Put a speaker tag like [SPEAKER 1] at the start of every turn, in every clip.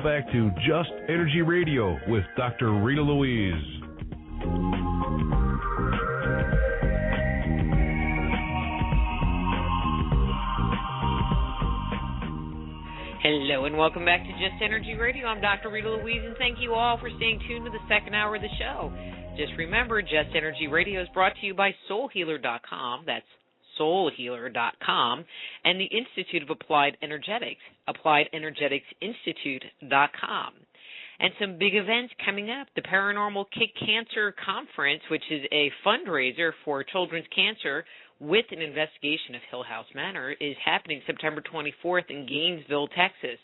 [SPEAKER 1] Now back to Just Energy Radio with Dr. Rita Louise.
[SPEAKER 2] Hello and welcome back to Just Energy Radio. I'm Dr. Rita Louise, and thank you all for staying tuned to the second hour of the show. Just remember, Just Energy Radio is brought to you by SoulHealer.com. That's SoulHealer.com, and the Institute of Applied Energetics, AppliedEnergeticsInstitute.com. And some big events coming up. The Paranormal Kick Cancer Conference, which is a fundraiser for children's cancer with an investigation of Hill House Manor, is happening September 24th in Gainesville, Texas.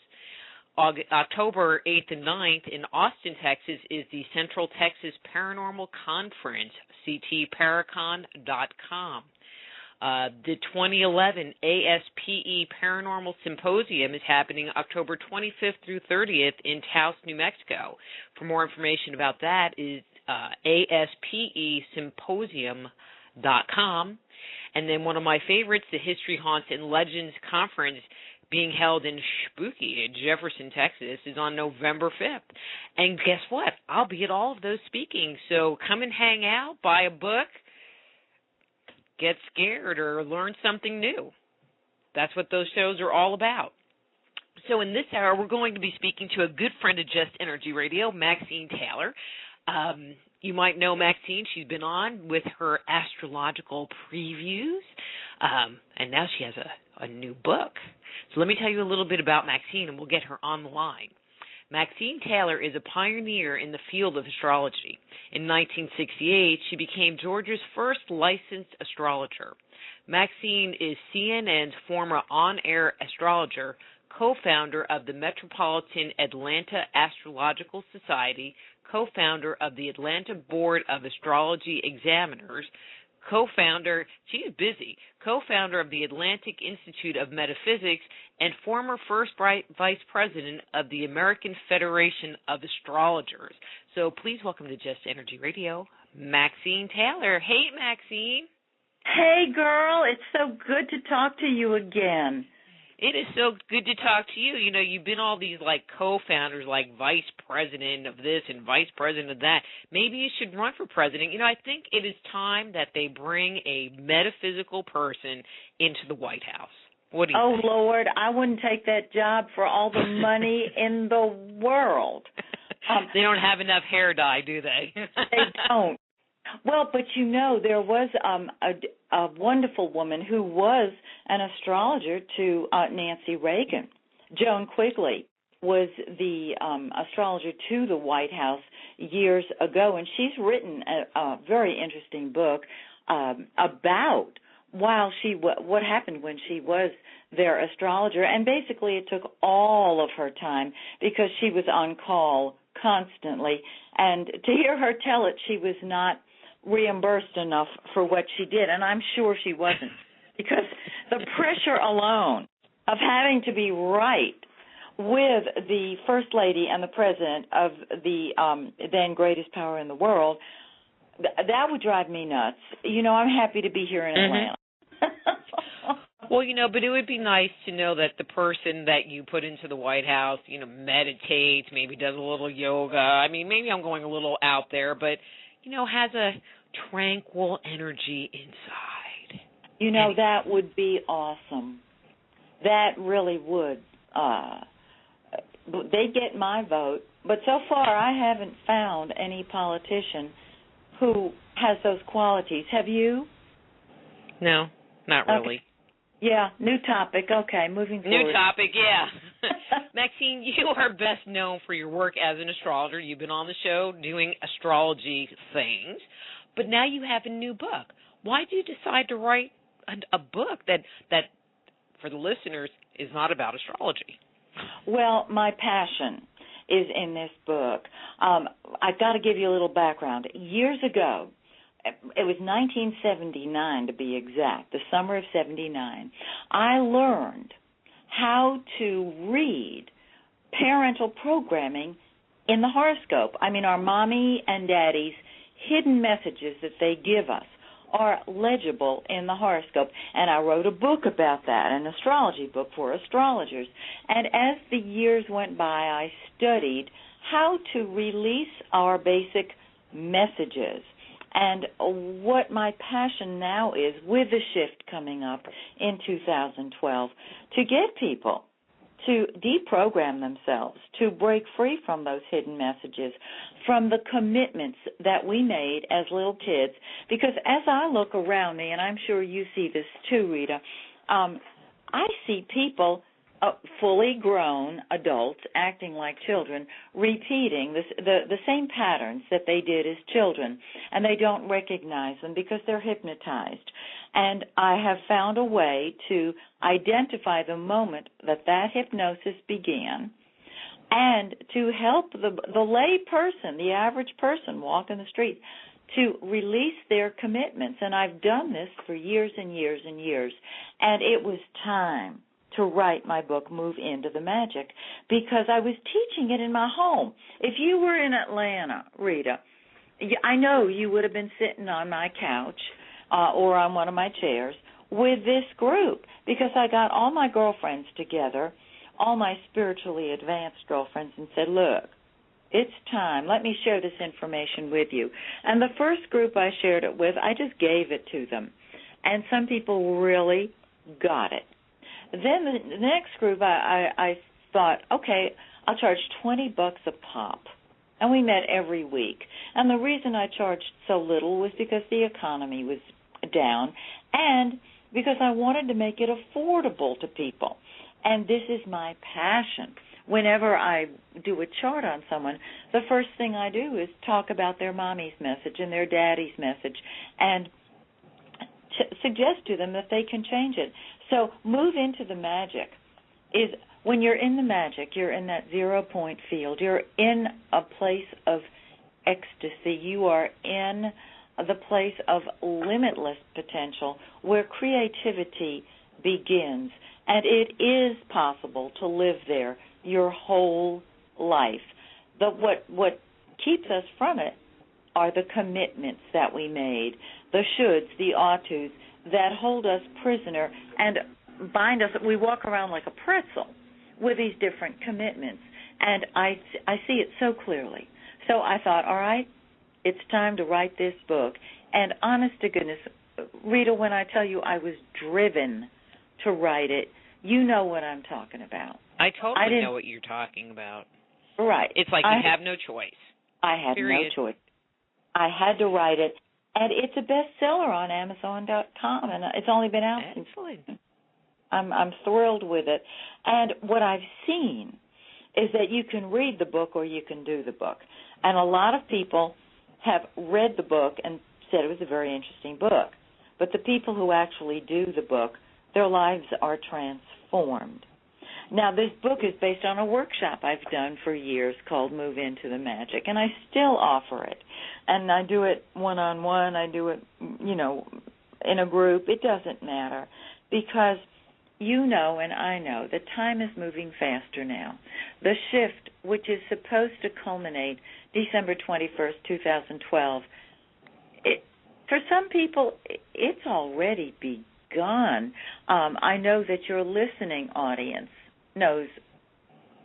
[SPEAKER 2] October 8th and 9th in Austin, Texas, is the Central Texas Paranormal Conference, ctparacon.com. The 2011 ASPE Paranormal Symposium is happening October 25th through 30th in Taos, New Mexico. For more information about that is aspesymposium.com. And then one of my favorites, the History, Haunts, and Legends Conference, being held in Spooky in Jefferson, Texas, is on November 5th. And guess what? I'll be at all of those speaking. So come and hang out, buy a book, get scared, or learn something new. That's what those shows are all about. So in this hour, we're going to be speaking to a good friend of Just Energy Radio, Maxine Taylor. You might know Maxine. She's been on with her astrological previews, and now she has a new book. So let me tell you a little bit about Maxine, and we'll get her on the line. Maxine Taylor is a pioneer in the field of astrology. In 1968, she became Georgia's first licensed astrologer. Maxine is CNN's former on-air astrologer, co-founder of the Metropolitan Atlanta Astrological Society, co-founder of the Atlanta Board of Astrology Examiners, she's busy, co-founder of the Atlantic Institute of Metaphysics, and former first vice president of the American Federation of Astrologers. So please welcome to Just Energy Radio, Maxine Taylor. Hey, Maxine.
[SPEAKER 3] Hey, girl. It's so good to talk to you again.
[SPEAKER 2] It is so good to talk to you. You know, you've been all these, like, co-founders, like vice president of this and vice president of that. Maybe you should run for president. You know, I think it is time that they bring a metaphysical person into the White House. What do you think?
[SPEAKER 3] Oh, Lord, I wouldn't take that job for all the money in the world.
[SPEAKER 2] They don't have enough hair dye, do they?
[SPEAKER 3] They don't. Well, but you know, there was a wonderful woman who was an astrologer to Nancy Reagan. Joan Quigley was the astrologer to the White House years ago, and she's written a very interesting book about what happened when she was their astrologer. And basically it took all of her time because she was on call constantly. And to hear her tell it, she was not reimbursed enough for what she did, and I'm sure she wasn't, because the pressure alone of having to be right with the First Lady and the President of the then greatest power in the world, that would drive me nuts. You know, I'm happy to be here in Atlanta.
[SPEAKER 2] Well, you know, but it would be nice to know that the person that you put into the White House, you know, meditates, maybe does a little yoga. I mean, maybe I'm going a little out there, but, you know, has a tranquil energy inside.
[SPEAKER 3] You know, that would be awesome. That really would. They get my vote, but so far I haven't found any politician who has those qualities. Have you?
[SPEAKER 2] No, not really.
[SPEAKER 3] Okay. Yeah, new topic. Okay, moving forward.
[SPEAKER 2] New topic, yeah. Maxine, you are best known for your work as an astrologer. You've been on the show doing astrology things, but now you have a new book. Why did you decide to write a book that, for the listeners, is not about astrology?
[SPEAKER 3] Well, my passion is in this book. I've got to give you a little background. Years ago, it was 1979 to be exact, the summer of 79, I learned how to read parental programming in the horoscope. I mean, our mommy and daddy's hidden messages that they give us are legible in the horoscope. And I wrote a book about that, an astrology book for astrologers. And as the years went by, I studied how to release our basic messages. And what my passion now is, with the shift coming up in 2012, to get people to deprogram themselves, to break free from those hidden messages, from the commitments that we made as little kids. Because as I look around me, and I'm sure you see this too, Rita, I see people, fully grown adults acting like children, repeating the same patterns that they did as children, and they don't recognize them because they're hypnotized. And I have found a way to identify the moment that hypnosis began, and to help the lay person, the average person walking the street, to release their commitments. And I've done this for years and years and years, and it was time to write my book, Move Into the Magic, because I was teaching it in my home. If you were in Atlanta, Rita, I know you would have been sitting on my couch or on one of my chairs with this group, because I got all my girlfriends together, all my spiritually advanced girlfriends, and said, look, it's time. Let me share this information with you. And the first group I shared it with, I just gave it to them. And some people really got it. Then the next group, I thought, okay, I'll charge $20 a pop. And we met every week. And the reason I charged so little was because the economy was down, and because I wanted to make it affordable to people. And this is my passion. Whenever I do a chart on someone, the first thing I do is talk about their mommy's message and their daddy's message, and suggest to them that they can change it. So Move Into the Magic is, when you're in the magic, you're in that 0-point field. You're in a place of ecstasy. You are in the place of limitless potential where creativity begins. And it is possible to live there your whole life. But what keeps us from it are the commitments that we made, the shoulds, the ought tos, that hold us prisoner and bind us. We walk around like a pretzel with these different commitments. And I see it so clearly. So I thought, all right, it's time to write this book. And honest to goodness, Rita, when I tell you I was driven to write it, you know what I'm talking about.
[SPEAKER 2] I totally know what you're talking about.
[SPEAKER 3] Right.
[SPEAKER 2] It's like you have no choice.
[SPEAKER 3] I had no choice. I had to write it. And it's a bestseller on Amazon.com, and it's only been out since. I'm thrilled with it. And what I've seen is that you can read the book or you can do the book. And a lot of people have read the book and said it was a very interesting book. But the people who actually do the book, their lives are transformed. Now, this book is based on a workshop I've done for years called Move Into the Magic, and I still offer it. And I do it one-on-one. I do it, in a group. It doesn't matter, because you know and I know that time is moving faster now. The shift, which is supposed to culminate December 21st, 2012, for some people, it's already begun. I know that your listening audience knows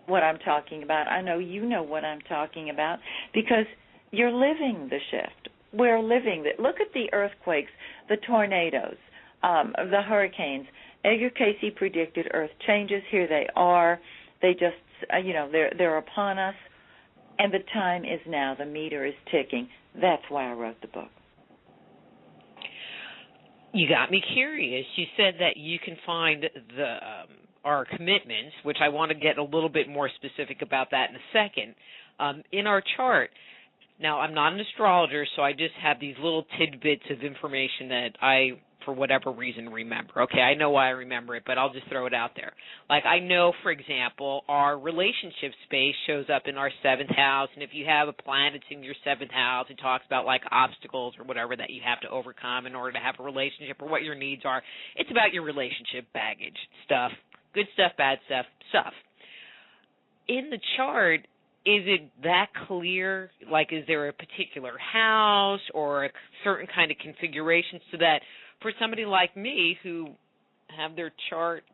[SPEAKER 3] what I'm talking about. I know you know what I'm talking about, because you're living the shift. We're living it. Look at the earthquakes, the tornadoes, the hurricanes. Edgar Casey predicted earth changes. Here they are. They just, they're upon us, and the time is now. The meter is ticking. That's why I wrote the book.
[SPEAKER 2] You got me curious. You said that you can find our commitments, which I want to get a little bit more specific about that in a second, in our chart. Now, I'm not an astrologer, so I just have these little tidbits of information that I, for whatever reason, remember. Okay, I know why I remember it, but I'll just throw it out there. Like, I know, for example, our relationship space shows up in our 7th house, and if you have a planet in your 7th house, it talks about, like, obstacles or whatever that you have to overcome in order to have a relationship, or what your needs are. It's about your relationship baggage stuff, good stuff, bad stuff. In the chart, is it that clear? Like, is there a particular house or a certain kind of configuration so that for somebody like me who have their chart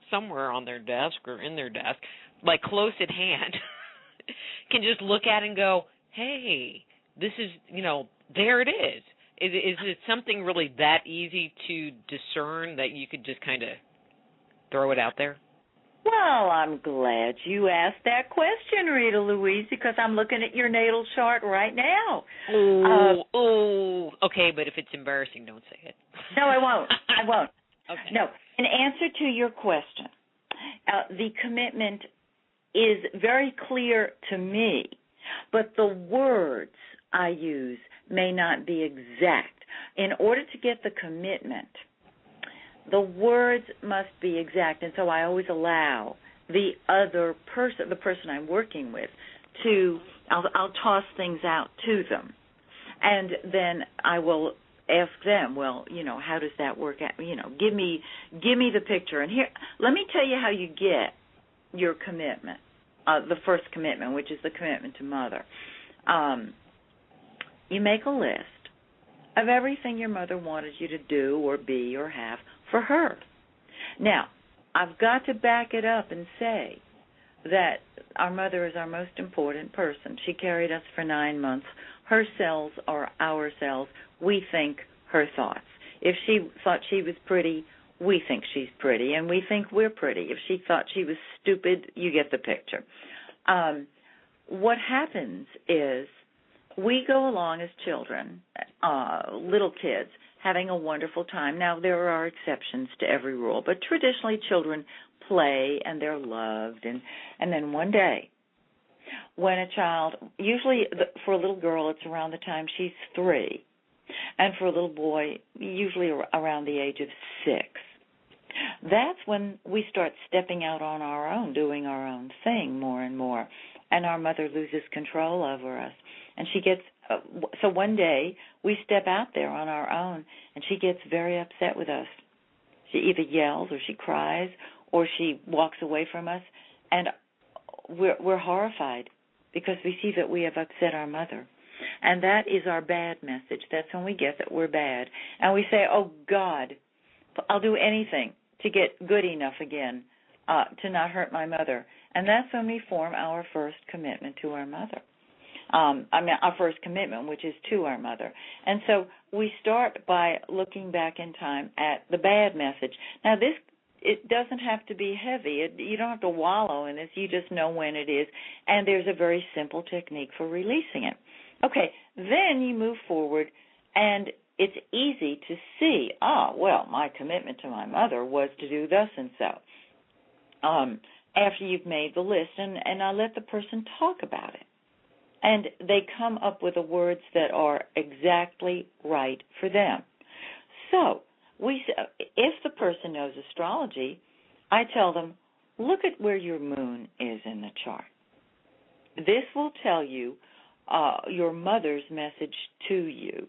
[SPEAKER 2] somewhere on their desk or in their desk, like close at hand, can just look at it and go, hey, this is, there it is. Is it something really that easy to discern that you could just kind of throw it out there?
[SPEAKER 3] Well, I'm glad you asked that question, Rita Louise, because I'm looking at your natal chart right now.
[SPEAKER 2] Okay, but if it's embarrassing, don't say it.
[SPEAKER 3] No, I won't. I won't.
[SPEAKER 2] Okay.
[SPEAKER 3] No, in answer to your question, the commitment is very clear to me, but the words I use may not be exact. In order to get the commitment, the words must be exact, and so I always allow the other person, the person I'm working with, I'll toss things out to them, and then I will ask them, well, how does that work out? Give me the picture. And here, let me tell you how you get your commitment, the first commitment, which is the commitment to mother. You make a list of everything your mother wanted you to do or be or have for her. Now, I've got to back it up and say that our mother is our most important person. She carried us for 9 months. Her cells are our cells. We think her thoughts. If she thought she was pretty, we think she's pretty, and we think we're pretty. If she thought she was stupid, you get the picture. What happens is we go along as children, little kids, having a wonderful time. Now, there are exceptions to every rule, but traditionally children play and they're loved. And then one day, when a child, usually for a little girl, it's around the time she's 3, and for a little boy, usually around the age of 6. That's when we start stepping out on our own, doing our own thing more and more, and our mother loses control over us. And she gets, so one day we step out there on our own, and she gets very upset with us. She either yells or she cries or she walks away from us, and we're horrified because we see that we have upset our mother. And that is our bad message. That's when we get that we're bad. And we say, oh, God, I'll do anything to get good enough again to not hurt my mother. And that's when we form our first commitment to our mother. Our first commitment, which is to our mother. And so we start by looking back in time at the bad message. Now, it doesn't have to be heavy. You don't have to wallow in this. You just know when it is. And there's a very simple technique for releasing it. Okay, then you move forward, and it's easy to see, my commitment to my mother was to do thus and so. After you've made the list, and I let the person talk about it. And they come up with the words that are exactly right for them. So, if the person knows astrology, I tell them, look at where your moon is in the chart. This will tell you your mother's message to you.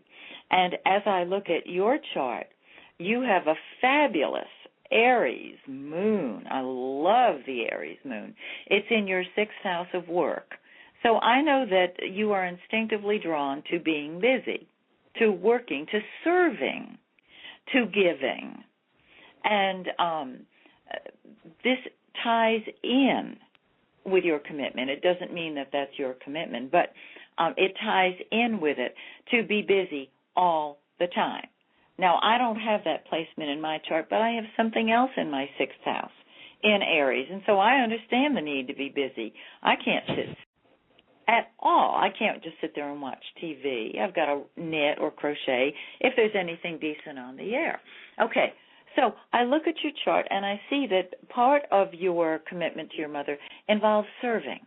[SPEAKER 3] And as I look at your chart, you have a fabulous Aries moon. I love the Aries moon. It's in your 6th house of work. So I know that you are instinctively drawn to being busy, to working, to serving, to giving. And this ties in with your commitment. It doesn't mean that that's your commitment, but it ties in with it to be busy all the time. Now, I don't have that placement in my chart, but I have something else in my 6th house in Aries, and so I understand the need to be busy. I can't sit at all. I can't just sit there and watch TV. I've got to knit or crochet if there's anything decent on the air. Okay, so I look at your chart and I see that part of your commitment to your mother involves serving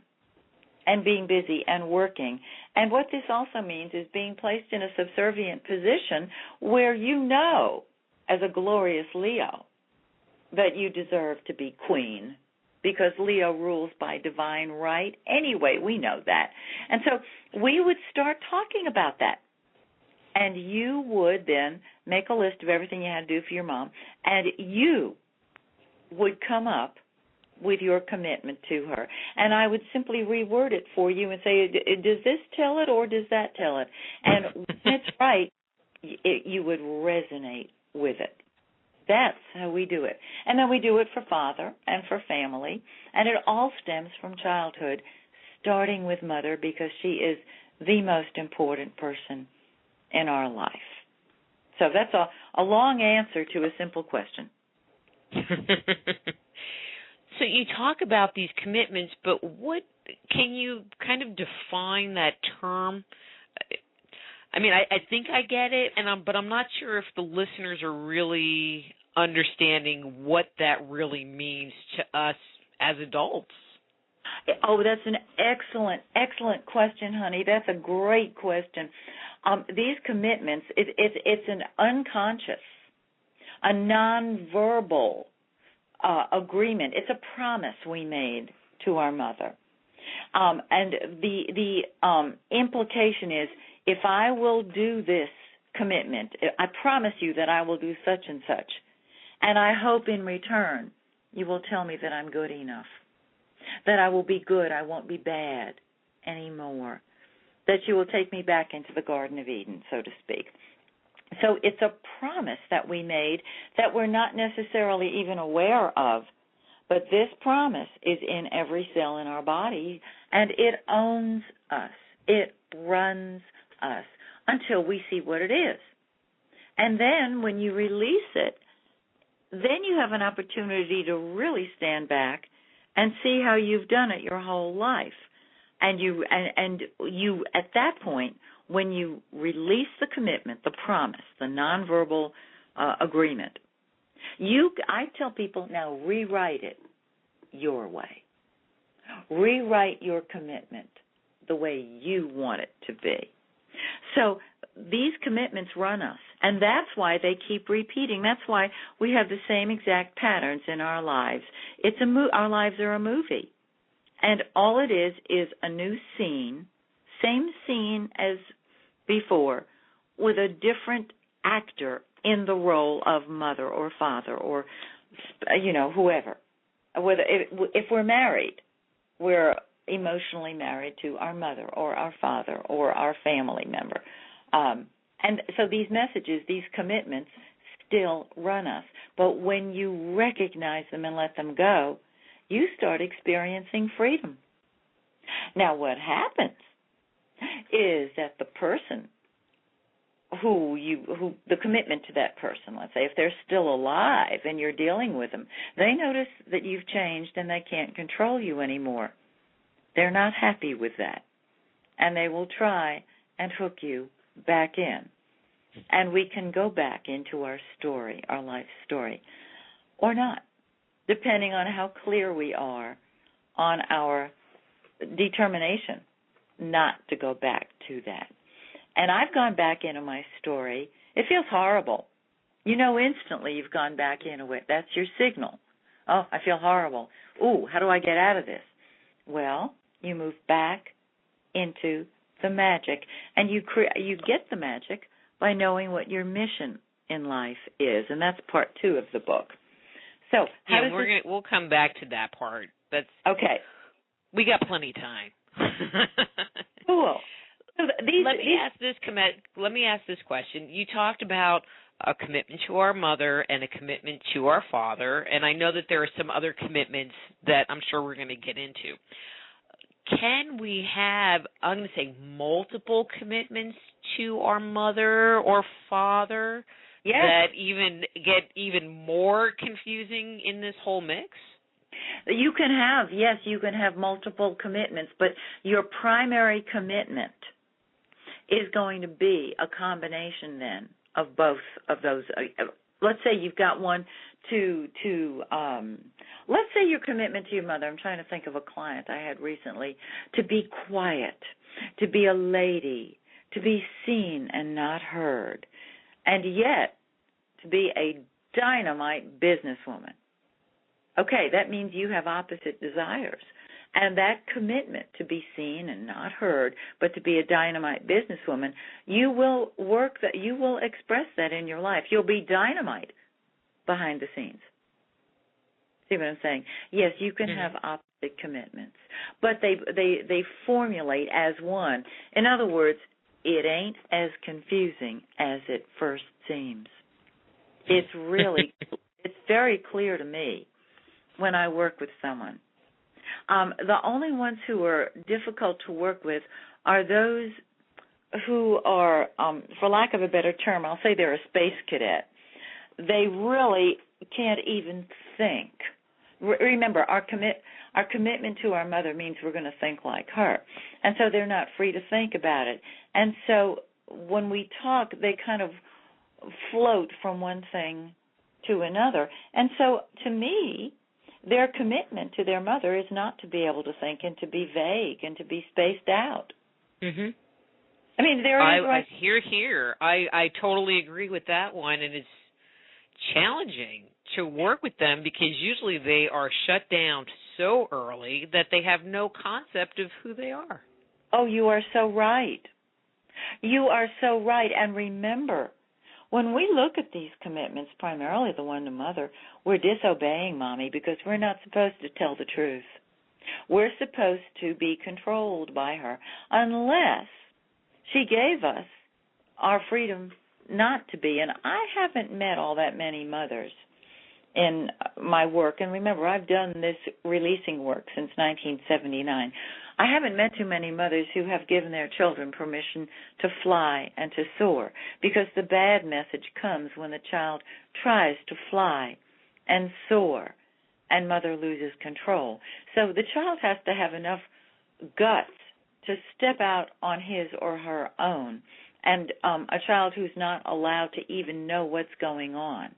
[SPEAKER 3] and being busy and working. And what this also means is being placed in a subservient position where you know, as a glorious Leo, that you deserve to be queen, because Leo rules by divine right. Anyway, we know that. And so we would start talking about that. And you would then make a list of everything you had to do for your mom, and you would come up with your commitment to her. And I would simply reword it for you and say, does this tell it or does that tell it? And when it's right, you would resonate with it. That's how we do it. And then we do it for father and for family. And it all stems from childhood, starting with mother, because she is the most important person in our life. So that's a long answer to a simple question.
[SPEAKER 2] So you talk about these commitments, but what can you kind of define that term? I mean, I think I get it, but I'm not sure if the listeners are really understanding what that really means to us as adults.
[SPEAKER 3] Oh, that's an excellent question, honey. That's a great question. These commitments, it's an unconscious, a nonverbal agreement. It's a promise we made to our mother. And the implication is, if I will do this commitment, I promise you that I will do such and such, and I hope in return you will tell me that I'm good enough, that I will be good, I won't be bad anymore, that you will take me back into the Garden of Eden, so to speak. So it's a promise that we made that we're not necessarily even aware of, but this promise is in every cell in our body, and it owns us. It runs us until we see what it is. And then when you release it, then you have an opportunity to really stand back and see how you've done it your whole life. And you at that point, when you release the commitment, the promise, the nonverbal agreement, I tell people, now rewrite it your way. Rewrite your commitment the way you want it to be. So these commitments run us, and that's why they keep repeating. That's why we have the same exact patterns in our lives. Our lives are a movie, and all it is a new scene, same scene as before, with a different actor in the role of mother or father or, whoever. If we're married, we're emotionally married to our mother or our father or our family member. And so these messages, these commitments still run us. But when you recognize them and let them go, you start experiencing freedom. Now, what happens is that the person who the commitment to that person, let's say, if they're still alive and you're dealing with them, they notice that you've changed and they can't control you anymore. They're not happy with that, and they will try and hook you back in. And we can go back into our story, our life story, or not, depending on how clear we are on our determination not to go back to that. And I've gone back into my story. It feels horrible. Instantly you've gone back into it. That's your signal. Oh, I feel horrible. Ooh, how do I get out of this? Well, you move back into the magic, and you get the magic by knowing what your mission in life is, and that's part 2 of the book. So,
[SPEAKER 2] we'll come back to that part. That's okay. We got plenty of time.
[SPEAKER 3] Cool. So
[SPEAKER 2] let me ask this question. You talked about a commitment to our mother and a commitment to our father, and I know that there are some other commitments that I'm sure we're going to get into. Can we have, I'm going to say, multiple commitments to our mother or father that even get even more confusing in this whole mix?
[SPEAKER 3] You can have multiple commitments, but your primary commitment is going to be a combination then of both of those. Let's say you've got one let's say your commitment to your mother. I'm trying to think of a client I had recently, to be quiet, to be a lady, to be seen and not heard, and yet to be a dynamite businesswoman. Okay, that means you have opposite desires. And that commitment to be seen and not heard, but to be a dynamite businesswoman, you will express that in your life. You'll be dynamite behind the scenes. See what I'm saying? Yes, you can have opposite commitments, but they formulate as one. In other words, it ain't as confusing as it first seems. It's really, it's very clear to me when I work with someone. The only ones who are difficult to work with are those who are, for lack of a better term, I'll say they're a space cadet. They really can't even think. Remember, our commitment to our mother means we're going to think like her, and so they're not free to think about it. And so when we talk, they kind of float from one thing to another. And so to me, their commitment to their mother is not to be able to think and to be vague and to be spaced out.
[SPEAKER 2] Mhm.
[SPEAKER 3] I mean,
[SPEAKER 2] Here. I totally agree with that one, and it's challenging to work with them because usually they are shut down so early that they have no concept of who they are.
[SPEAKER 3] Oh, you are so right. You are so right. And remember, when we look at these commitments, primarily the one to mother, we're disobeying Mommy because we're not supposed to tell the truth. We're supposed to be controlled by her unless she gave us our freedom not to be. And I haven't met all that many mothers in my work. And remember, I've done this releasing work since 1979. I haven't met too many mothers who have given their children permission to fly and to soar, because the bad message comes when the child tries to fly and soar and mother loses control. So the child has to have enough guts to step out on his or her own, and a child who's not allowed to even know what's going on,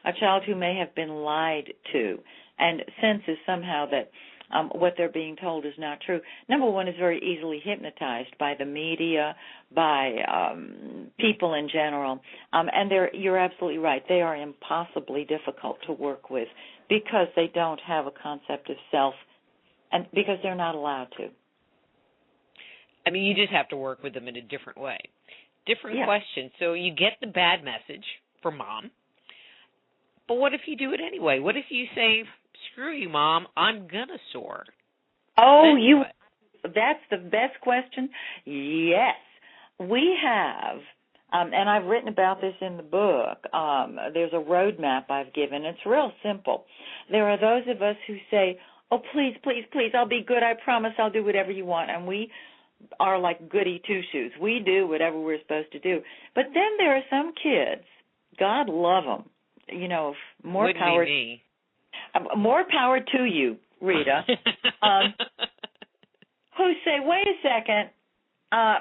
[SPEAKER 3] a child who may have been lied to and senses somehow that what they're being told is not true. Number one, is very easily hypnotized by the media, by people in general, and you're absolutely right. They are impossibly difficult to work with because they don't have a concept of self, and because they're not allowed to.
[SPEAKER 2] I mean, you just have to work with them in a different way. Different question. So you get the bad message from Mom, but what if you do it anyway? What if you say, screw you, Mom, I'm going to soar?
[SPEAKER 3] Oh, that's the best question. Yes. We have, and I've written about this in the book, there's a roadmap I've given. It's real simple. There are those of us who say, oh, please, please, please, I'll be good. I promise I'll do whatever you want. And we are like goody two-shoes. We do whatever we're supposed to do. But then there are some kids, God love them, more
[SPEAKER 2] Wouldn't
[SPEAKER 3] power.
[SPEAKER 2] Be me.
[SPEAKER 3] More power to you, Rita, who say, wait a second,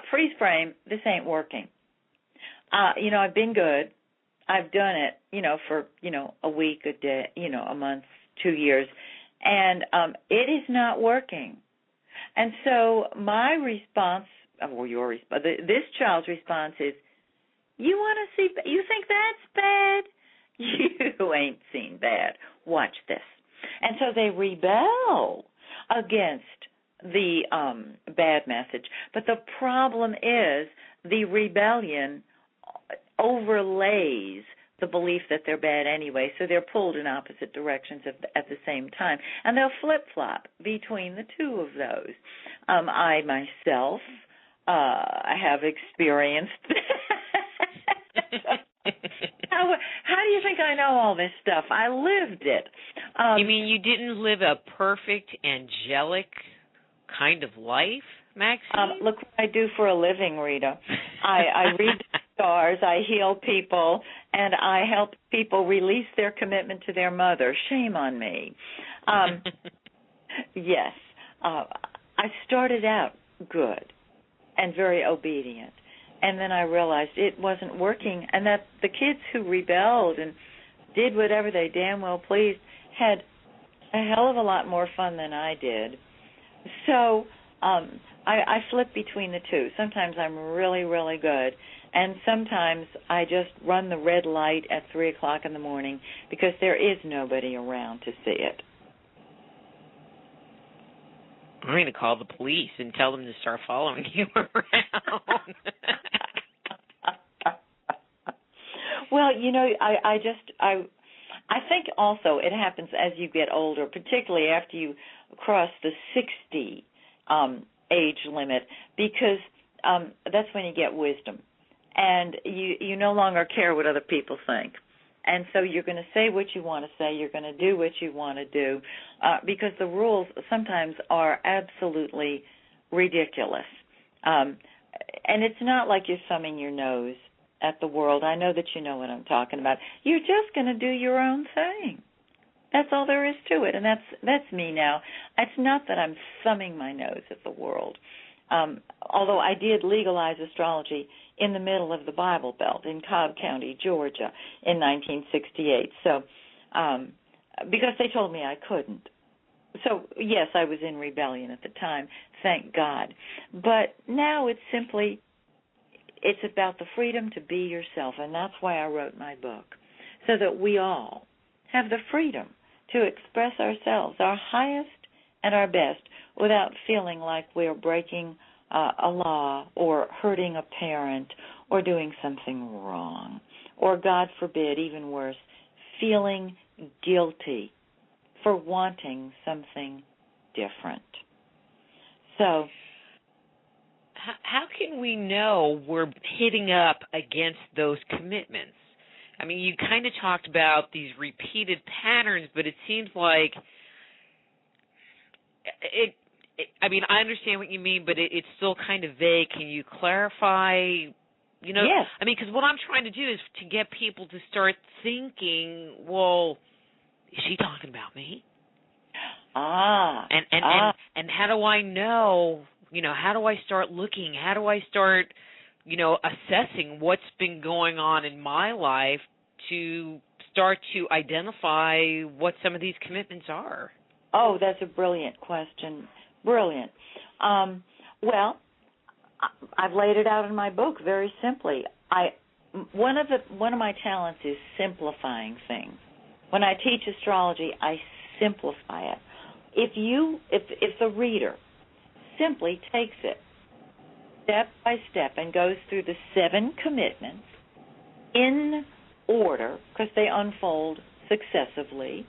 [SPEAKER 3] freeze frame, this ain't working. I've been good. I've done it, for, a week, a day, a month, 2 years, and it is not working. And so my response, or your response, this child's response is, you want to see, you think that's bad? You ain't seen bad. Watch this. And so they rebel against the bad message. But the problem is the rebellion overlays the belief that they're bad anyway, so they're pulled in opposite directions at the same time. And they'll flip-flop between the two of those. I myself have experienced How do you think I know all this stuff? I lived it.
[SPEAKER 2] You mean you didn't live a perfect, angelic kind of life, Maxine?
[SPEAKER 3] Look what I do for a living, Rita. I read the stars, I heal people, and I help people release their commitment to their mother. Shame on me. Yes. I started out good and very obedient. And then I realized it wasn't working, and that the kids who rebelled and did whatever they damn well pleased had a hell of a lot more fun than I did. So I flip between the two. Sometimes I'm really, really good, and sometimes I just run the red light at 3 o'clock in the morning because there is nobody around to see it.
[SPEAKER 2] I'm going to call the police and tell them to start following you around. Well,
[SPEAKER 3] I think also it happens as you get older, particularly after you cross the 60 age limit, because that's when you get wisdom, and you no longer care what other people think. And so you're going to say what you want to say, you're going to do what you want to do, because the rules sometimes are absolutely ridiculous. And it's not like you're thumbing your nose at the world. I know that you know what I'm talking about. You're just going to do your own thing. That's all there is to it, and that's me now. It's not that I'm thumbing my nose at the world, although I did legalize astrology in the middle of the Bible Belt in Cobb County, Georgia, in 1968. So, because they told me I couldn't. So, yes, I was in rebellion at the time, thank God. But now it's about the freedom to be yourself, and that's why I wrote my book, so that we all have the freedom to express ourselves, our highest and our best, without feeling like we're breaking a law or hurting a parent or doing something wrong, or, God forbid, even worse, feeling guilty for wanting something different. So,
[SPEAKER 2] how can we know we're hitting up against those commitments? I mean, you kind of talked about these repeated patterns, but it seems like I mean, I understand what you mean, but it's still kind of vague. Can you clarify? You know,
[SPEAKER 3] yes.
[SPEAKER 2] I mean, because what I'm trying to do is to get people to start thinking, well, is she talking about me? And how do I know? You know, how do I start looking? How do I start, assessing what's been going on in my life to start to identify what some of these commitments are?
[SPEAKER 3] Oh, that's a brilliant question. Brilliant. Well, I've laid it out in my book very simply. One of my talents is simplifying things. When I teach astrology, I simplify it. If the reader simply takes it step by step and goes through the 7 commitments in order, because they unfold successively,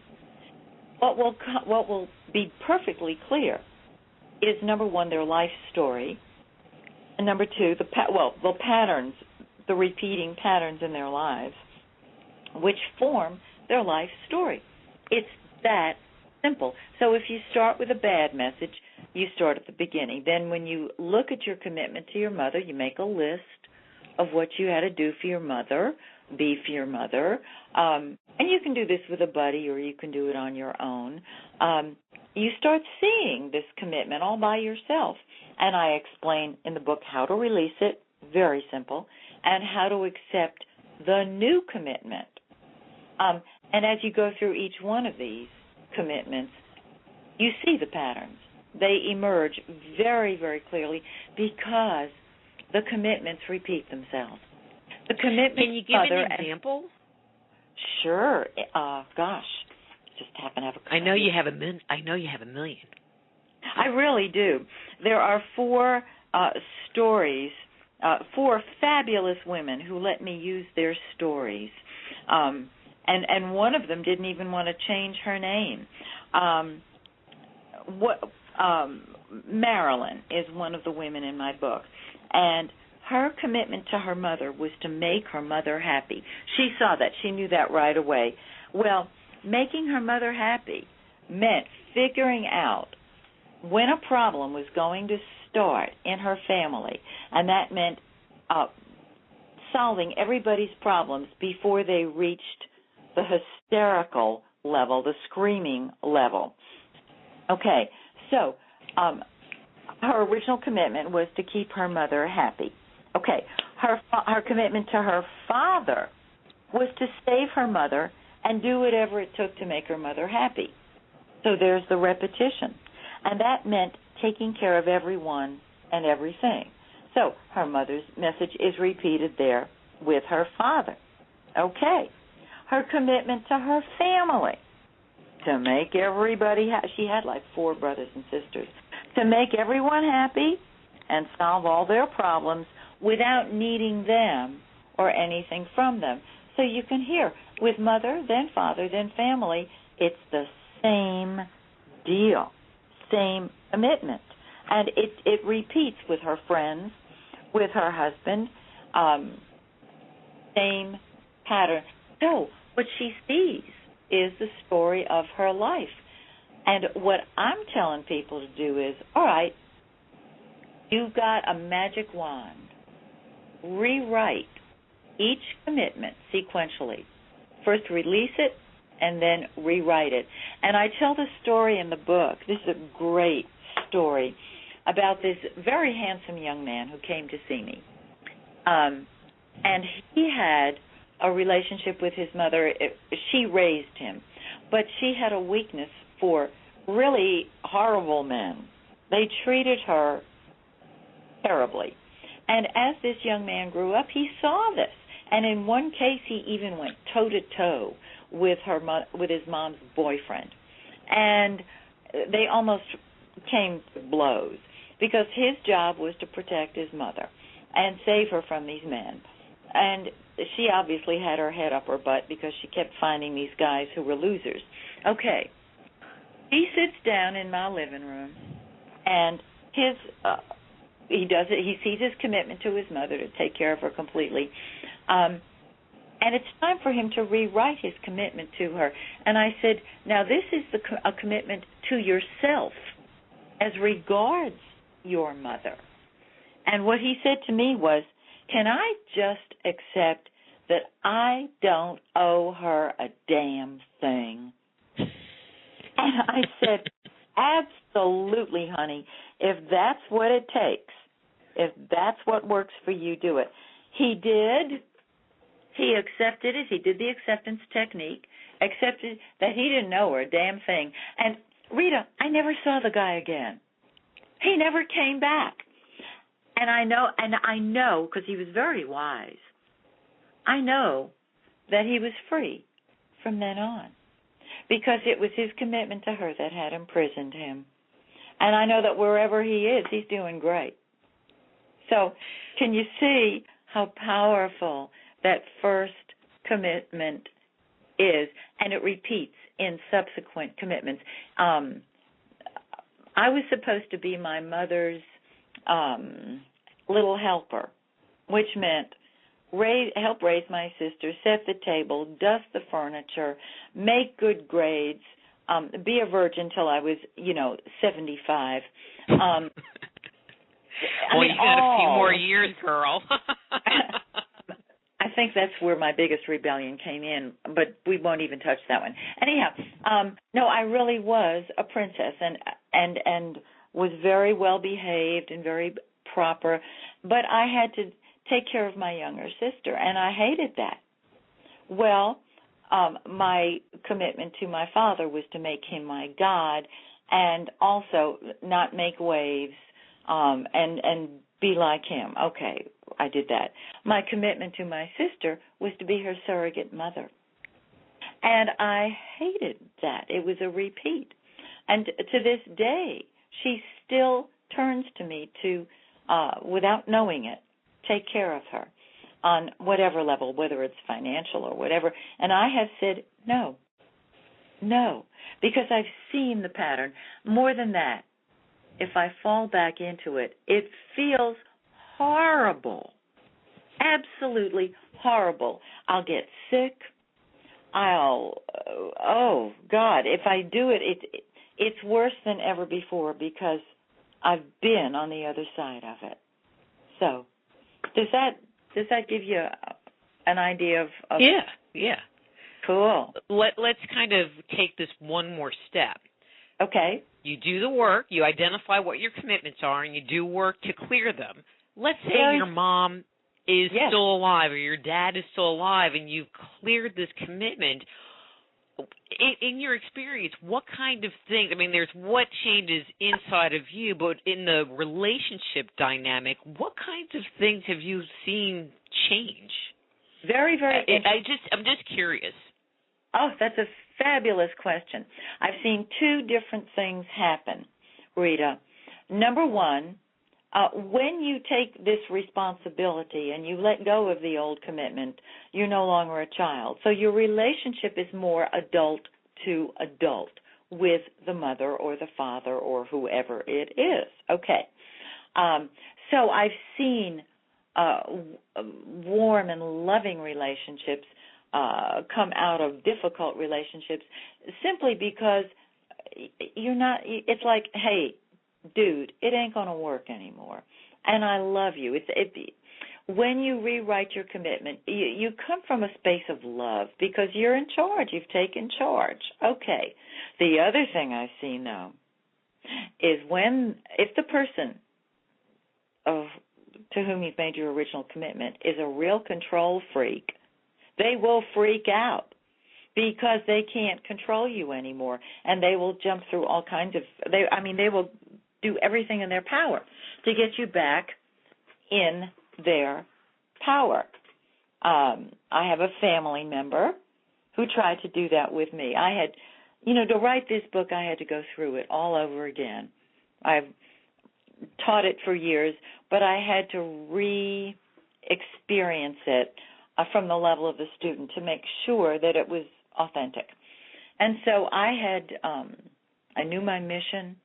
[SPEAKER 3] what will be perfectly clear is, number 1, their life story, and number 2, the patterns, the repeating patterns in their lives, which form their life story. It's that simple. So if you start with a bad message, you start at the beginning. Then when you look at your commitment to your mother, you make a list of what you had to do for your mother, be for your mother. And you can do this with a buddy, or you can do it on your own. You start seeing this commitment all by yourself. And I explain in the book how to release it, very simple, and how to accept the new commitment. And as you go through each one of these commitments, you see the patterns. They emerge very, very clearly because the commitments repeat themselves. The commitment.
[SPEAKER 2] Can you give an example?
[SPEAKER 3] Sure. Gosh, just happen to have a.
[SPEAKER 2] I know you have a million.
[SPEAKER 3] I really do. There are 4 stories, 4 fabulous women who let me use their stories. And one of them didn't even want to change her name. Marilyn is one of the women in my book, and her commitment to her mother was to make her mother happy. She saw that. She knew that right away. Well, making her mother happy meant figuring out when a problem was going to start in her family, and that meant solving everybody's problems before they reached the hysterical level, the screaming level. Okay, so her original commitment was to keep her mother happy. Okay, her commitment to her father was to save her mother and do whatever it took to make her mother happy. So there's the repetition. And that meant taking care of everyone and everything. So her mother's message is repeated there with her father. Okay. Her commitment to her family, to make everybody happy. She had like 4 brothers and sisters. To make everyone happy and solve all their problems without needing them or anything from them. So you can hear, with mother, then father, then family, it's the same deal, same commitment. And it repeats with her friends, with her husband, same pattern. So what she sees is the story of her life. And what I'm telling people to do is, all right, you've got a magic wand. Rewrite each commitment sequentially. First release it and then rewrite it. And I tell the story in the book. This is a great story about this very handsome young man who came to see me. And he had a relationship with his mother. She raised him, but she had a weakness for really horrible men. They treated her terribly. And as this young man grew up, he saw this. And in one case, he even went toe-to-toe with his mom's boyfriend. And they almost came to blows because his job was to protect his mother and save her from these men. And she obviously had her head up her butt because she kept finding these guys who were losers. Okay. He sits down in my living room, and he does it. He sees his commitment to his mother to take care of her completely. And it's time for him to rewrite his commitment to her. And I said, now this is a commitment to yourself as regards your mother. And what he said to me was, can I just accept that I don't owe her a damn thing? And I said, absolutely, honey. If that's what it takes, if that's what works for you, do it. He did. He accepted it. He did the acceptance technique, accepted that he didn't know her a damn thing. And, Rita, I never saw the guy again. He never came back. And I know, because he was very wise, I know that he was free from then on because it was his commitment to her that had imprisoned him. And I know that wherever he is, he's doing great. So can you see how powerful that first commitment is? And it repeats in subsequent commitments. I was supposed to be my mother's little helper, which meant help raise my sister, set the table, dust the furniture, make good grades, be a virgin till I was, 75.
[SPEAKER 2] You got a few more years, girl.
[SPEAKER 3] I think that's where my biggest rebellion came in, but we won't even touch that one. Anyhow, no, I really was a princess and was very well behaved and very proper, but I had to take care of my younger sister, and I hated that. Well, my commitment to my father was to make him my God and also not make waves and be like him. Okay, I did that. My commitment to my sister was to be her surrogate mother. And I hated that. It was a repeat. And to this day, she still turns to me to, without knowing it, take care of her on whatever level, whether it's financial or whatever. And I have said no, because I've seen the pattern. More than that, if I fall back into it, it feels horrible, absolutely horrible. I'll get sick. Oh, God, if I do it, it's worse than ever before because I've been on the other side of it. So does that give you an idea of
[SPEAKER 2] Yeah.
[SPEAKER 3] Cool.
[SPEAKER 2] Let's kind of take this one more step.
[SPEAKER 3] Okay.
[SPEAKER 2] You do the work, you identify what your commitments are, and you do work to clear them. Let's say your mom is still alive or your dad is still alive and you've cleared this commitment. In your experience, what kind of things, there's what changes inside of you, but in the relationship dynamic, what kinds of things have you seen change?
[SPEAKER 3] Very, very
[SPEAKER 2] I'm just curious.
[SPEAKER 3] Oh, that's a fabulous question. I've seen two different things happen, Rita. Number one, when you take this responsibility and you let go of the old commitment, you're no longer a child. So your relationship is more adult to adult with the mother or the father or whoever it is. Okay. So I've seen warm and loving relationships come out of difficult relationships simply because it's like, hey, dude, it ain't going to work anymore, and I love you. When you rewrite your commitment, you come from a space of love because you're in charge. You've taken charge. Okay. The other thing I've seen, though, is if the person to whom you've made your original commitment is a real control freak, they will freak out because they can't control you anymore, and they will jump through all kinds of they will do everything in their power to get you back in their power. I have a family member who tried to do that with me. I had, to write this book, I had to go through it all over again. I've taught it for years, but I had to re-experience it from the level of the student to make sure that it was authentic. And so I knew my mission.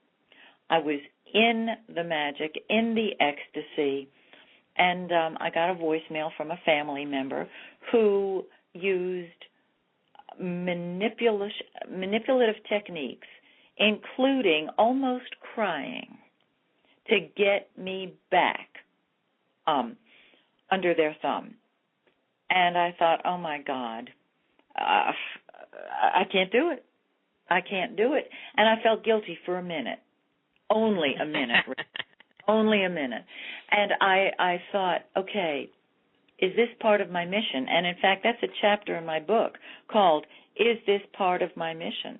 [SPEAKER 3] I was in the magic, in the ecstasy, and I got a voicemail from a family member who used manipulative techniques, including almost crying, to get me back under their thumb. And I thought, oh, my God, I can't do it. I can't do it. And I felt guilty for a minute. Only a minute. Only a minute. And I thought, okay, is this part of my mission? And, in fact, that's a chapter in my book called, Is This Part of My Mission?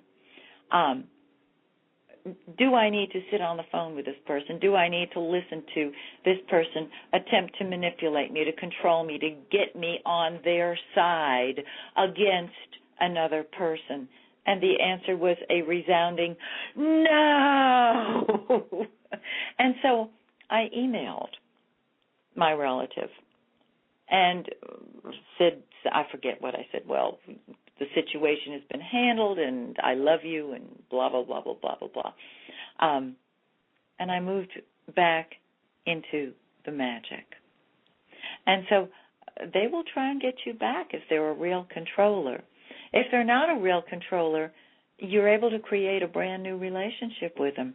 [SPEAKER 3] Do I need to sit on the phone with this person? Do I need to listen to this person attempt to manipulate me, to control me, to get me on their side against another person? And the answer was a resounding no. And so I emailed my relative and said, I forget what I said. Well, the situation has been handled, and I love you, and blah, blah, blah, blah, blah, blah, blah. And I moved back into the magic. And so they will try and get you back if they're a real controller. If they're not a real controller, you're able to create a brand new relationship with them.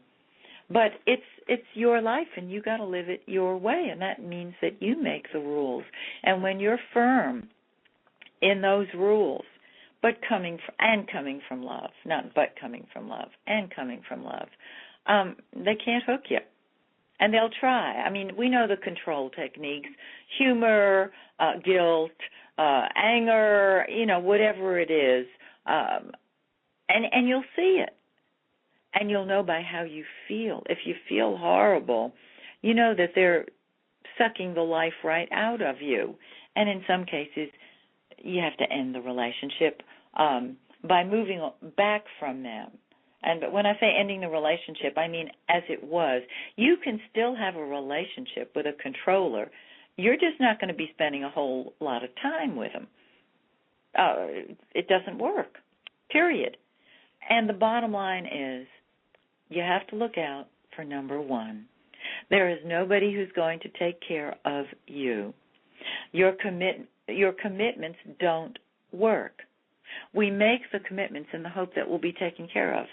[SPEAKER 3] But it's your life, and you got to live it your way, and that means that you make the rules. And when you're firm in those rules, coming from love, not but coming from love, and coming from love, they can't hook you. And they'll try. I mean, we know the control techniques, humor, guilt, anger, whatever it is, and you'll see it. And you'll know by how you feel. If you feel horrible, you know that they're sucking the life right out of you. And in some cases, you have to end the relationship by moving back from them. But when I say ending the relationship, I mean as it was. You can still have a relationship with a controller. You're just not going to be spending a whole lot of time with them. It doesn't work, period. And the bottom line is you have to look out for number one. There is nobody who's going to take care of you. Your commitments don't work. We make the commitments in the hope that we'll be taken care of,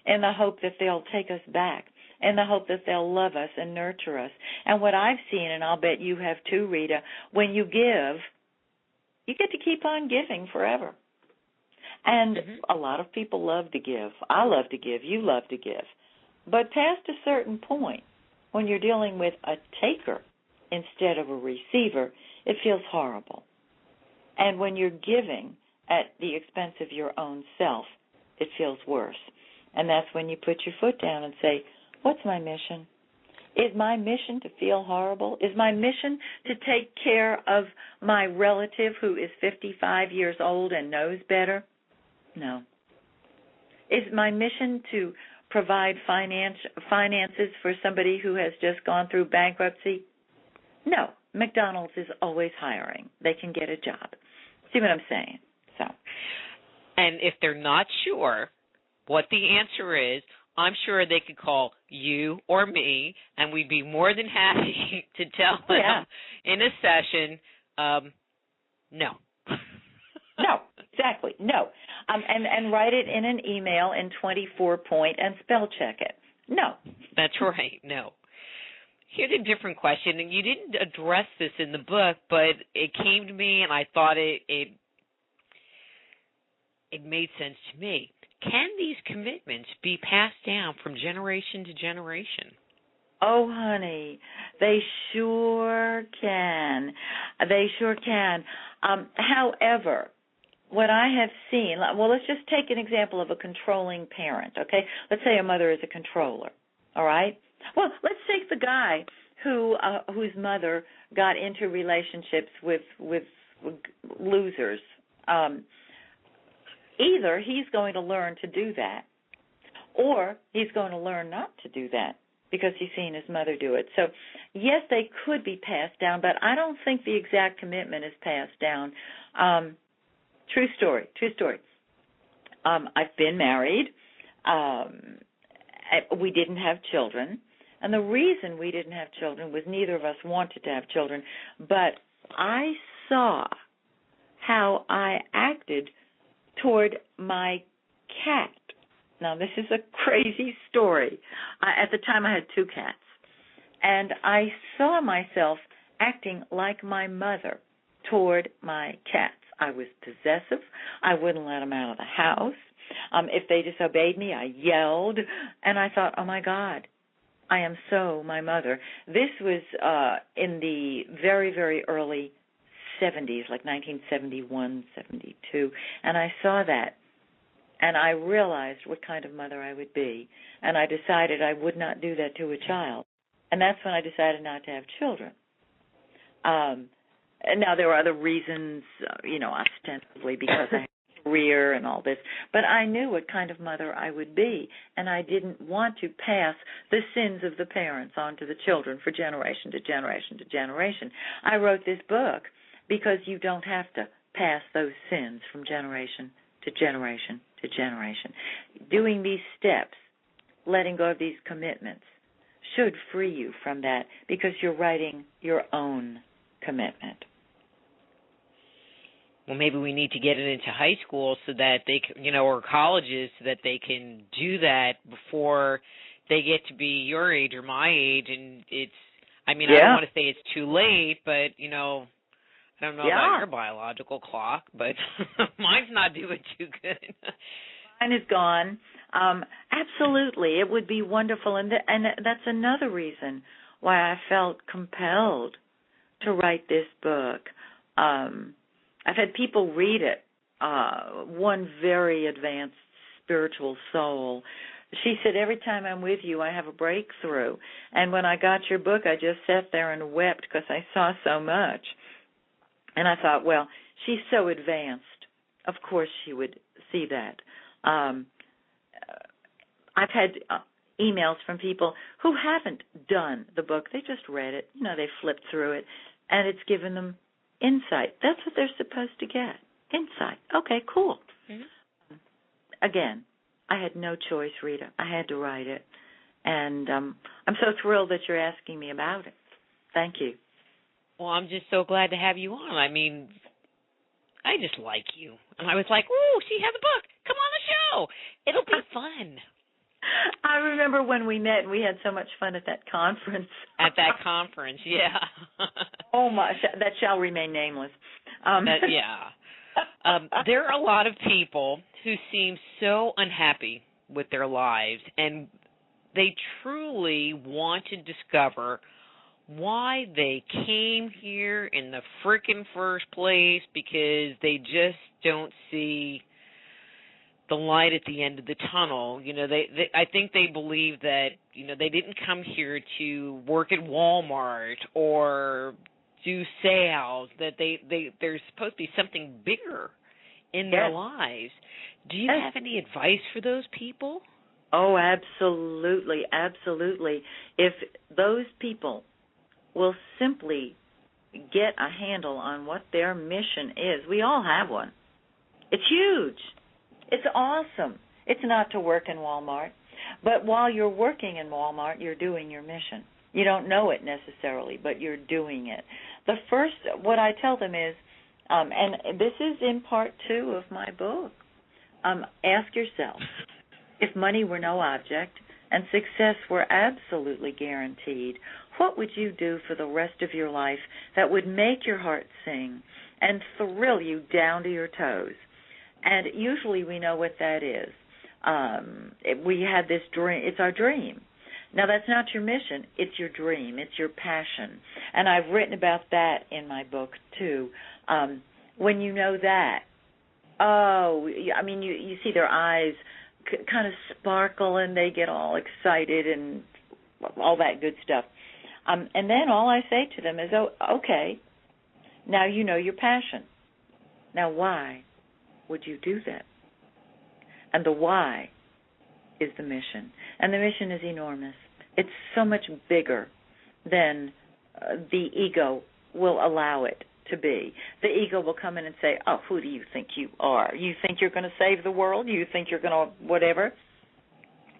[SPEAKER 3] in the hope that they'll take us back, in the hope that they'll love us and nurture us. And what I've seen, and I'll bet you have too, Rita, when you give, you get to keep on giving forever. And a lot of people love to give. I love to give. You love to give. But past a certain point, when you're dealing with a taker instead of a receiver, it feels horrible. And when you're giving at the expense of your own self, it feels worse. And that's when you put your foot down and say, what's my mission? Is my mission to feel horrible? Is my mission to take care of my relative who is 55 years old and knows better? No. Is my mission to provide finances for somebody who has just gone through bankruptcy? No. McDonald's is always hiring. They can get a job. See what I'm saying? So,
[SPEAKER 2] and if they're not sure what the answer is, I'm sure they could call you or me, and we'd be more than happy to tell them in a session, no.
[SPEAKER 3] No, exactly, no. And write it in an email in 24-point and spell check it. No.
[SPEAKER 2] That's right, no. Here's a different question, and you didn't address this in the book, but it came to me, and I thought it made sense to me. Can these commitments be passed down from generation to generation?
[SPEAKER 3] Oh, honey, they sure can. They sure can. However, what I have seen, well, let's just take an example of a controlling parent, okay? Let's say a mother is a controller, all right? Well, let's take the guy whose mother got into relationships with losers. Either he's going to learn to do that, or he's going to learn not to do that because he's seen his mother do it. So, yes, they could be passed down, but I don't think the exact commitment is passed down. True story. I've been married. We didn't have children. And the reason we didn't have children was neither of us wanted to have children, but I saw how I acted toward my cat. Now, this is a crazy story. At the time, I had 2 cats, and I saw myself acting like my mother toward my cats. I was possessive. I wouldn't let them out of the house. If they disobeyed me, I yelled, and I thought, oh, my God, I am so my mother. This was in the very, very early 70s, like 1971, 72, and I saw that, and I realized what kind of mother I would be, and I decided I would not do that to a child, and that's when I decided not to have children. And now there were other reasons, ostensibly because I had a career and all this, but I knew what kind of mother I would be, and I didn't want to pass the sins of the parents on to the children for generation to generation to generation. I wrote this book because you don't have to pass those sins from generation to generation to generation. Doing these steps, letting go of these commitments, should free you from that because you're writing your own commitment.
[SPEAKER 2] Well, maybe we need to get it into high school so that they can, or colleges, so that they can do that before they get to be your age or my age. And I don't want to say it's too late, but, I don't know about your biological clock, but mine's not doing too good.
[SPEAKER 3] Mine is gone. Absolutely. It would be wonderful. And that's another reason why I felt compelled to write this book. I've had people read it. One very advanced spiritual soul. She said, every time I'm with you, I have a breakthrough. And when I got your book, I just sat there and wept because I saw so much. And I thought, well, she's so advanced. Of course she would see that. I've had emails from people who haven't done the book. They just read it. They flipped through it, and it's given them insight. That's what they're supposed to get, insight. Okay, cool. Mm-hmm. Again, I had no choice, Rita. I had to write it. And I'm so thrilled that you're asking me about it. Thank you.
[SPEAKER 2] Well, I'm just so glad to have you on. I just like you. And I was like, ooh, she has a book. Come on the show. It'll be fun.
[SPEAKER 3] I remember when we met and we had so much fun at that conference.
[SPEAKER 2] At that conference, yeah.
[SPEAKER 3] Oh, my. That shall remain nameless.
[SPEAKER 2] There are a lot of people who seem so unhappy with their lives, and they truly want to discover why they came here in the frickin' first place, because they just don't see the light at the end of the tunnel. I think they believe that, they didn't come here to work at Walmart or do sales, that there's supposed to be something bigger in their lives. Do you have any advice for those people?
[SPEAKER 3] Oh, absolutely, absolutely. If those people will simply get a handle on what their mission is, we all have one. It's huge. It's awesome. It's not to work in Walmart, but while you're working in Walmart, you're doing your mission. You don't know it necessarily, but you're doing it. What I tell them is, and this is in part 2 of my book, ask yourself, if money were no object and success were absolutely guaranteed, what would you do for the rest of your life that would make your heart sing and thrill you down to your toes? And usually we know what that is. We have this dream. It's our dream. Now, that's not your mission. It's your dream. It's your passion. And I've written about that in my book, too. When you know that, you see their eyes kind of sparkle and they get all excited and all that good stuff. And then all I say to them is, okay, now you know your passion. Now why would you do that? And the why is the mission. And the mission is enormous. It's so much bigger than the ego will allow it to be. The ego will come in and say, oh, who do you think you are? You think you're going to save the world? You think you're going to whatever?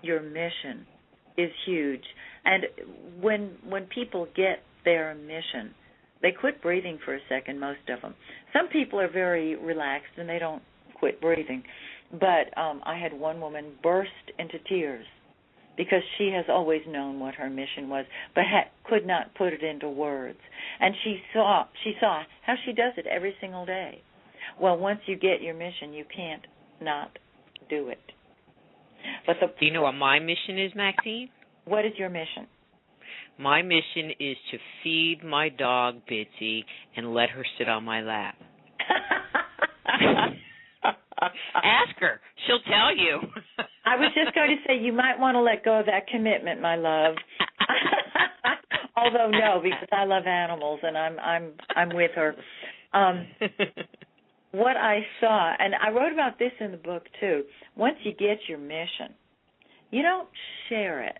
[SPEAKER 3] Your mission is huge. And when people get their mission, they quit breathing for a second, most of them. Some people are very relaxed and they don't quit breathing. But I had one woman burst into tears because she has always known what her mission was, but could not put it into words. And she saw how she does it every single day. Well, once you get your mission, you can't not do it. But
[SPEAKER 2] do you know what my mission is, Maxine?
[SPEAKER 3] What is your mission?
[SPEAKER 2] My mission is to feed my dog, Bitsy, and let her sit on my lap. Ask her. She'll tell you.
[SPEAKER 3] I was just going to say, you might want to let go of that commitment, my love. Although no, because I love animals and I'm with her. What I saw, and I wrote about this in the book too, once you get your mission, you don't share it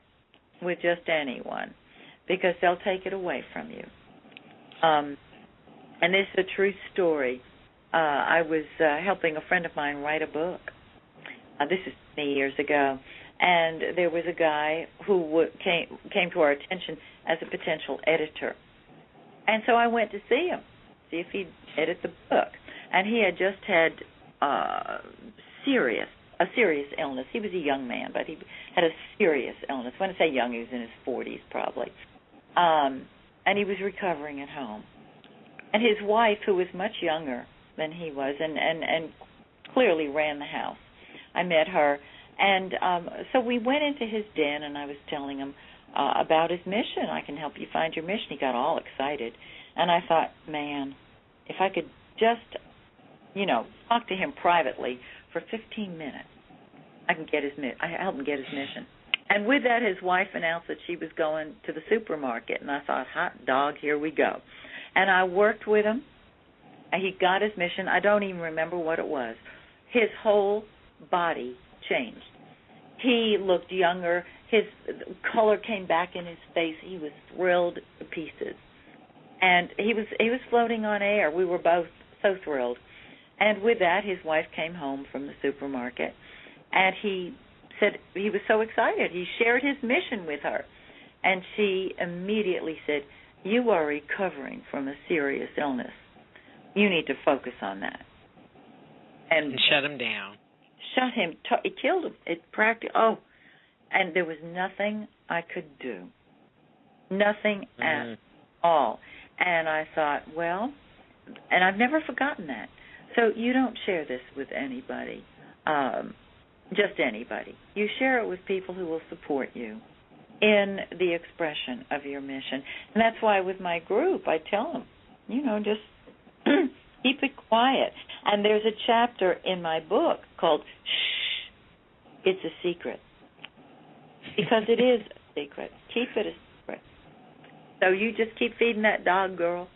[SPEAKER 3] with just anyone because they'll take it away from you. And this is a true story. I was helping a friend of mine write a book. This is many years ago. And there was a guy who came to our attention as a potential editor. And so I went to see him, see if he'd edit the book. And he had just had a serious illness. He was a young man, but he had a serious illness. When I say young, he was in his 40s probably. And he was recovering at home. And his wife, who was much younger than he was and clearly ran the house, I met her. And so we went into his den, and I was telling him about his mission. I can help you find your mission. He got all excited. And I thought, man, if I could just, talk to him privately for 15 minutes, I help him get his mission. And with that, his wife announced that she was going to the supermarket. And I thought, hot dog, here we go. And I worked with him. And he got his mission. I don't even remember what it was. His whole body changed. He looked younger. His color came back in his face. He was thrilled to pieces. And he was floating on air. We were both so thrilled. And with that, his wife came home from the supermarket, and he said he was so excited. He shared his mission with her. And she immediately said, you are recovering from a serious illness. You need to focus on that.
[SPEAKER 2] And shut him down.
[SPEAKER 3] Shut him. It killed him. It practically. And there was nothing I could do. Nothing at all. And I thought, well, and I've never forgotten that. So you don't share this with anybody, just anybody. You share it with people who will support you in the expression of your mission. And that's why with my group, I tell them, just keep it quiet. And there's a chapter in my book called Shh, It's a Secret. Because it is a secret. Keep it a secret. So you just keep feeding that dog, girl.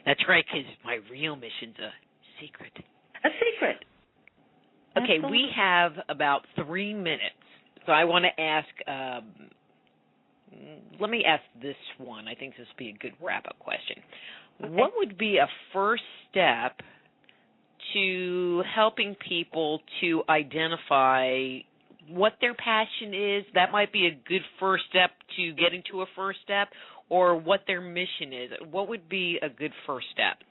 [SPEAKER 2] That's right, because my real mission's a secret.
[SPEAKER 3] A secret.
[SPEAKER 2] Okay,
[SPEAKER 3] Absolutely.
[SPEAKER 2] we have about 3 minutes. So I want to ask, let me ask this one. I think this would be a good wrap-up question.
[SPEAKER 3] Okay.
[SPEAKER 2] What would be a first step to helping people to identify what their passion is? That might be a good first step to getting to a first step, or what their mission is. What would be a good first step?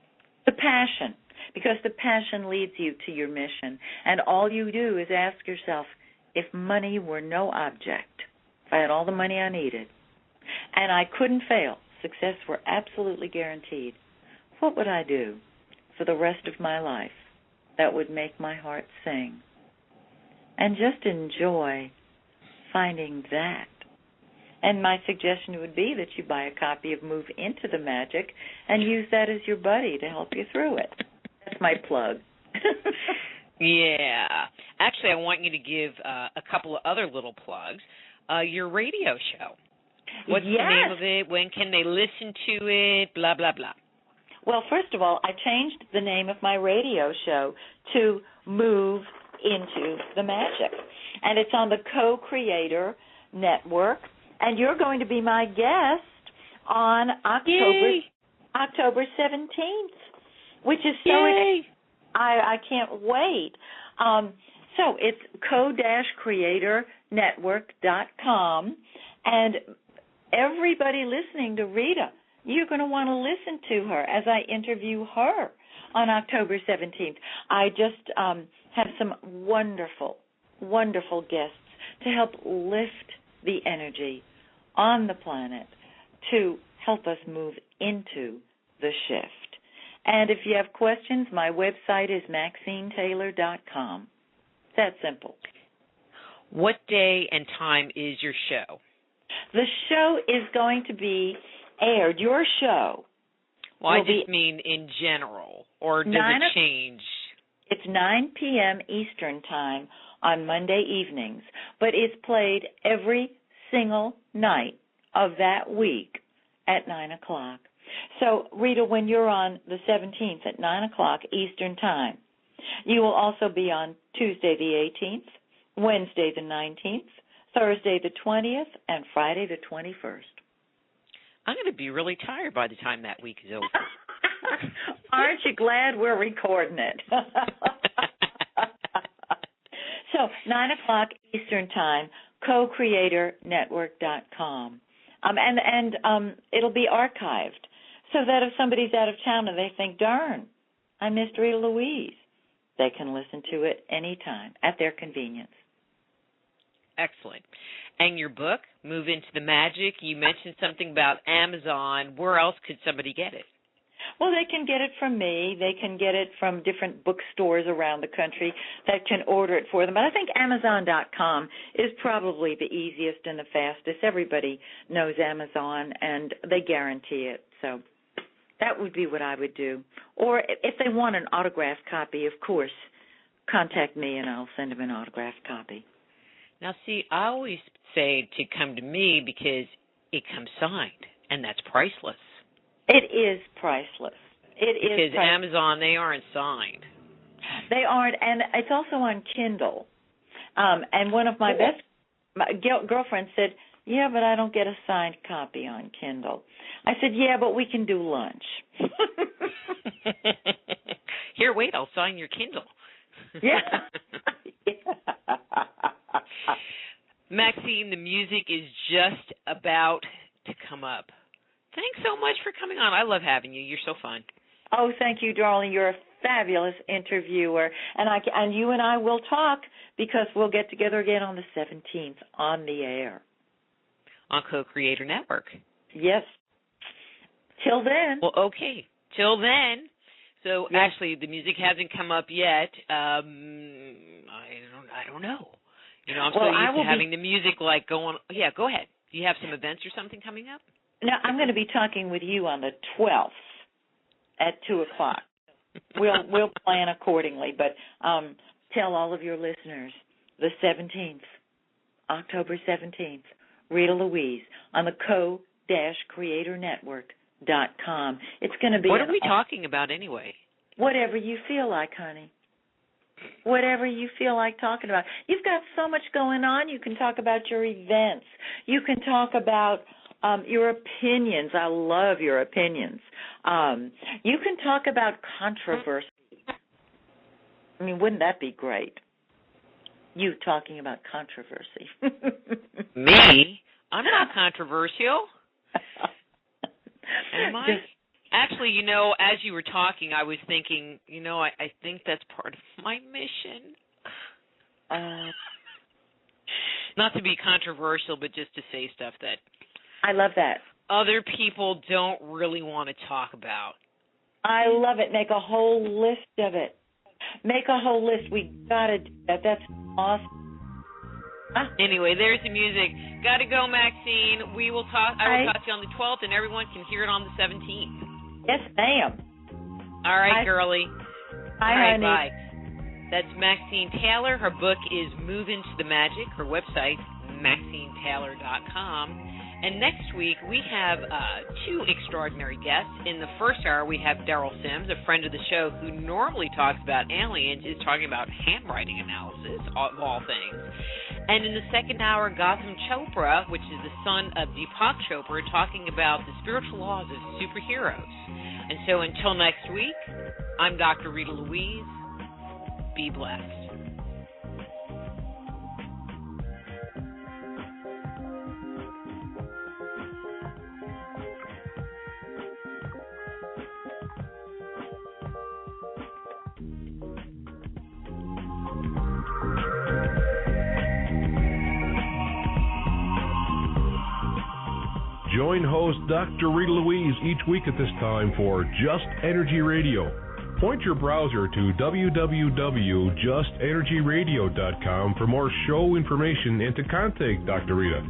[SPEAKER 3] The passion, because the passion leads you to your mission. And all you do is ask yourself, if money were no object, if I had all the money I needed, and I couldn't fail, success were absolutely guaranteed, what would I do for the rest of my life that would make my heart sing? And just enjoy finding that. And my suggestion would be that you buy a copy of Move Into the Magic and use that as your buddy to help you through it. That's my plug.
[SPEAKER 2] Yeah. Actually, I want you to give a couple of other little plugs. Your radio show. What's the name of it? When can they listen to it? Blah, blah, blah.
[SPEAKER 3] Well, first of all, I changed the name of my radio show to Move Into the Magic. And it's on the Co-Creator Network. And you're going to be my guest on October 17th, which is so exciting. I can't wait. So it's co-creatornetwork.com. And everybody listening to Rita, you're going to want to listen to her as I interview her on October 17th. I just have some wonderful, wonderful guests to help lift the energy on the planet to help us move into the shift. And if you have questions, my website is MaxineTaylor.com. That simple.
[SPEAKER 2] What day and time is your show?
[SPEAKER 3] The show is going to be aired. Your show.
[SPEAKER 2] Well, I just mean in general, or does it change?
[SPEAKER 3] It's 9 p.m. Eastern Time on Monday evenings, but it's played every single night of that week at 9 o'clock. So, Rita, when you're on the 17th at 9 o'clock Eastern Time, you will also be on Tuesday the 18th, Wednesday the 19th, Thursday the 20th, and Friday the 21st.
[SPEAKER 2] I'm going to be really tired by the time that week is over.
[SPEAKER 3] Aren't you glad we're recording it? So, 9 o'clock Eastern Time, co-creatornetwork.com. And it'll be archived so that if somebody's out of town and they think, darn, I missed Rita Louise, they can listen to it anytime at their convenience.
[SPEAKER 2] Excellent. And your book, Move Into the Magic, you mentioned something about Amazon. Where else could somebody get it?
[SPEAKER 3] Well, they can get it from me. They can get it from different bookstores around the country that can order it for them. But I think Amazon.com is probably the easiest and the fastest. Everybody knows Amazon, and they guarantee it. So that would be what I would do. Or if they want an autographed copy, of course, contact me, and I'll send them an autographed copy.
[SPEAKER 2] Now, see, I always say to come to me because it comes signed, and that's priceless.
[SPEAKER 3] It is priceless. It is
[SPEAKER 2] because
[SPEAKER 3] priceless.
[SPEAKER 2] Amazon, they aren't signed.
[SPEAKER 3] They aren't, and it's also on Kindle. And one of my girlfriends said, yeah, but I don't get a signed copy on Kindle. I said, yeah, but we can do lunch.
[SPEAKER 2] Here, wait, I'll sign your Kindle.
[SPEAKER 3] Yeah.
[SPEAKER 2] Maxine, the music is just about to come up. Thanks so much for coming on. I love having you. You're so fun.
[SPEAKER 3] Oh, thank you, darling. You're a fabulous interviewer. And you and I will talk because we'll get together again on the 17th on the air.
[SPEAKER 2] On Co-Creator Network.
[SPEAKER 3] Yes. Till then.
[SPEAKER 2] Well, okay. Till then. So,
[SPEAKER 3] yes.
[SPEAKER 2] Actually, the music hasn't come up yet. I don't know. You know, I'm so used to having the music like going. Yeah, go ahead. Do you have some events or something coming up?
[SPEAKER 3] No, I'm going to be talking with you on the 12th at 2 o'clock. We'll plan accordingly, but tell all of your listeners the 17th, October 17th, Rita Louise on the co-creatornetwork.com. It's going to be.
[SPEAKER 2] What are we talking about anyway?
[SPEAKER 3] Whatever you feel like, honey. Whatever you feel like talking about. You've got so much going on. You can talk about your events. You can talk about your opinions. I love your opinions. You can talk about controversy. I mean, wouldn't that be great? You talking about controversy.
[SPEAKER 2] Me? I'm not controversial. Am I? Actually, as you were talking, I was thinking, I think that's part of my mission. Not to be controversial, but just to say stuff that
[SPEAKER 3] I love that.
[SPEAKER 2] Other people don't really want to talk about.
[SPEAKER 3] I love it. Make a whole list of it. Make a whole list. We got to do that. That's awesome.
[SPEAKER 2] Anyway, there's the music. Got to go, Maxine. We will talk. I will talk to you on the 12th, and everyone can hear it on the 17th.
[SPEAKER 3] Yes, ma'am.
[SPEAKER 2] All right, girlie.
[SPEAKER 3] Bye,
[SPEAKER 2] all right,
[SPEAKER 3] honey.
[SPEAKER 2] Bye. That's Maxine Taylor. Her book is Move Into the Magic. Her website, MaxineTaylor.com. And next week, we have two extraordinary guests. In the first hour, we have Daryl Sims, a friend of the show who normally talks about aliens, is talking about handwriting analysis, of all things. And in the second hour, Gautam Chopra, which is the son of Deepak Chopra, talking about the spiritual laws of superheroes. And so until next week, I'm Dr. Rita Louise. Be blessed.
[SPEAKER 1] Join host Dr. Rita Louise each week at this time for Just Energy Radio. Point your browser to www.justenergyradio.com for more show information and to contact Dr. Rita.